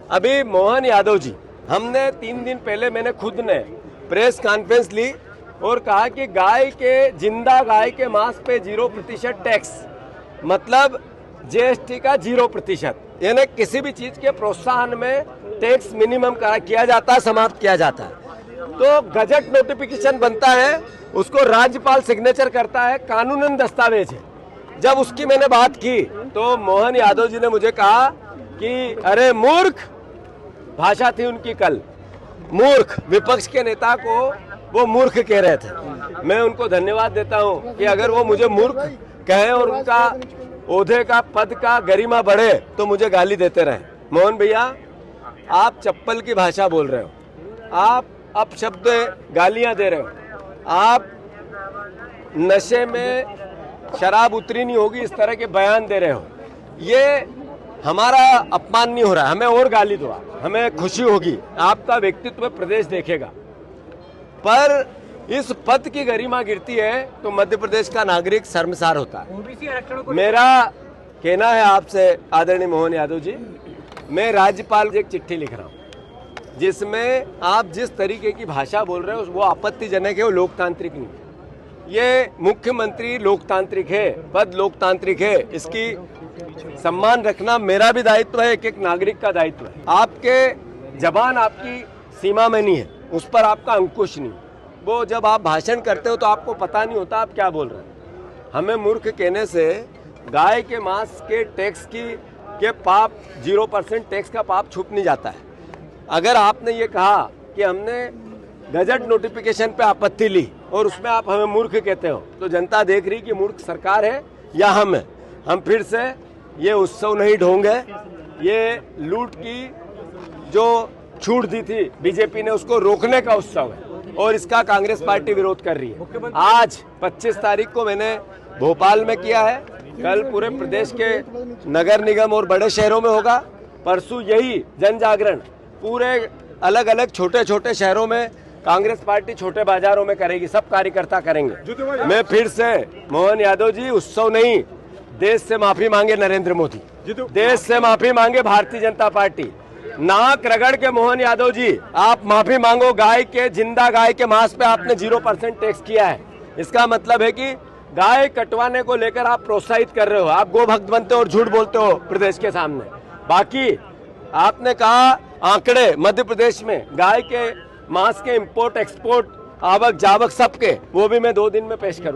अभी मोहन यादव जी, हमने 3 दिन पहले मैंने खुद ने प्रेस कॉन्फ्रेंस ली और कहा कि जिंदा गाय के मांस पे 0% टैक्स, मतलब जीएसटी का 0%, यानी किसी भी चीज के प्रोत्साहन में टैक्स मिनिमम किया जाता है, समाप्त किया जाता है। तो गजट नोटिफिकेशन बनता है, उसको राज्यपाल सिग्नेचर करता है, कानूनन दस्तावेज है। जब उसकी मैंने बात की तो मोहन यादव जी ने मुझे कहा कि अरे मूर्ख, भाषा थी उनकी कल, मूर्ख, विपक्ष के नेता को वो मूर्ख कह रहे थे। मैं उनको धन्यवाद देता हूं कि अगर वो मुझे मूर्ख कहें और उनका ओहदे का, पद का गरिमा बढ़े तो मुझे गाली देते रहे। मोहन भैया, आप चप्पल की भाषा बोल रहे हो, आप अपशब्द गालियां दे रहे हो, आप नशे में शराब उतरी नहीं होगी इस तरह के बयान दे रहे हो। ये हमारा अपमान नहीं हो रहा, हमें और गाली दो, हमें खुशी होगी, आपका व्यक्तित्व प्रदेश देखेगा। पर इस पद की गरिमा गिरती है तो मध्य प्रदेश का नागरिक शर्मसार होता है। मेरा कहना है आपसे आदरणीय मोहन यादव जी, मैं राज्यपाल को एक चिट्ठी लिख रहा हूँ जिसमें आप जिस तरीके की भाषा बोल रहे हो वो आपत्तिजनक है, वो लोकतांत्रिक नहीं है। ये मुख्यमंत्री लोकतांत्रिक है, पद लोकतांत्रिक है, इसकी सम्मान रखना मेरा भी दायित्व है, एक नागरिक का दायित्व है। आपके जबान आपकी सीमा में नहीं है, उस पर आपका अंकुश नहीं। वो जब आप भाषण करते हो तो आपको पता नहीं होता आप क्या बोल रहे हैं। हमें मूर्ख कहने से गाय के मांस के टैक्स के पाप, 0% टैक्स का पाप छुप नहीं जाता है। अगर आपने ये कहा कि हमने गजट नोटिफिकेशन पे आपत्ति ली और उसमें आप हमें मूर्ख कहते हो, तो जनता देख रही कि मूर्ख सरकार है या हम है। हम फिर से ये उत्सव नहीं ढोंगे, ये लूट की जो छूट दी थी बीजेपी ने उसको रोकने का उत्सव है और इसका कांग्रेस पार्टी विरोध कर रही है। आज 25 तारीख को मैंने भोपाल में किया है, कल पूरे प्रदेश के नगर निगम और बड़े शहरों में होगा, परसों यही जन जागरण पूरे अलग अलग छोटे छोटे शहरों में कांग्रेस पार्टी छोटे बाजारों में करेगी, सब कार्यकर्ता करेंगे। मैं फिर से मोहन यादव जी, उत्सव नहीं, देश से माफी मांगे नरेंद्र मोदी, देश से माफी मांगे भारतीय जनता पार्टी। नाक रगड़ के मोहन यादव जी आप माफी मांगो, जिंदा गाय के मांस पे आपने 0% टैक्स किया है। इसका मतलब है कि गाय कटवाने को लेकर आप प्रोत्साहित कर रहे हो, आप गोभक्त बनते हो और झूठ बोलते हो प्रदेश के सामने। बाकी आपने कहा आंकड़े मध्य प्रदेश में गाय के मांस के इंपोर्ट एक्सपोर्ट, आवक जावक सबके, वो भी मैं 2 दिन में पेश करूँ।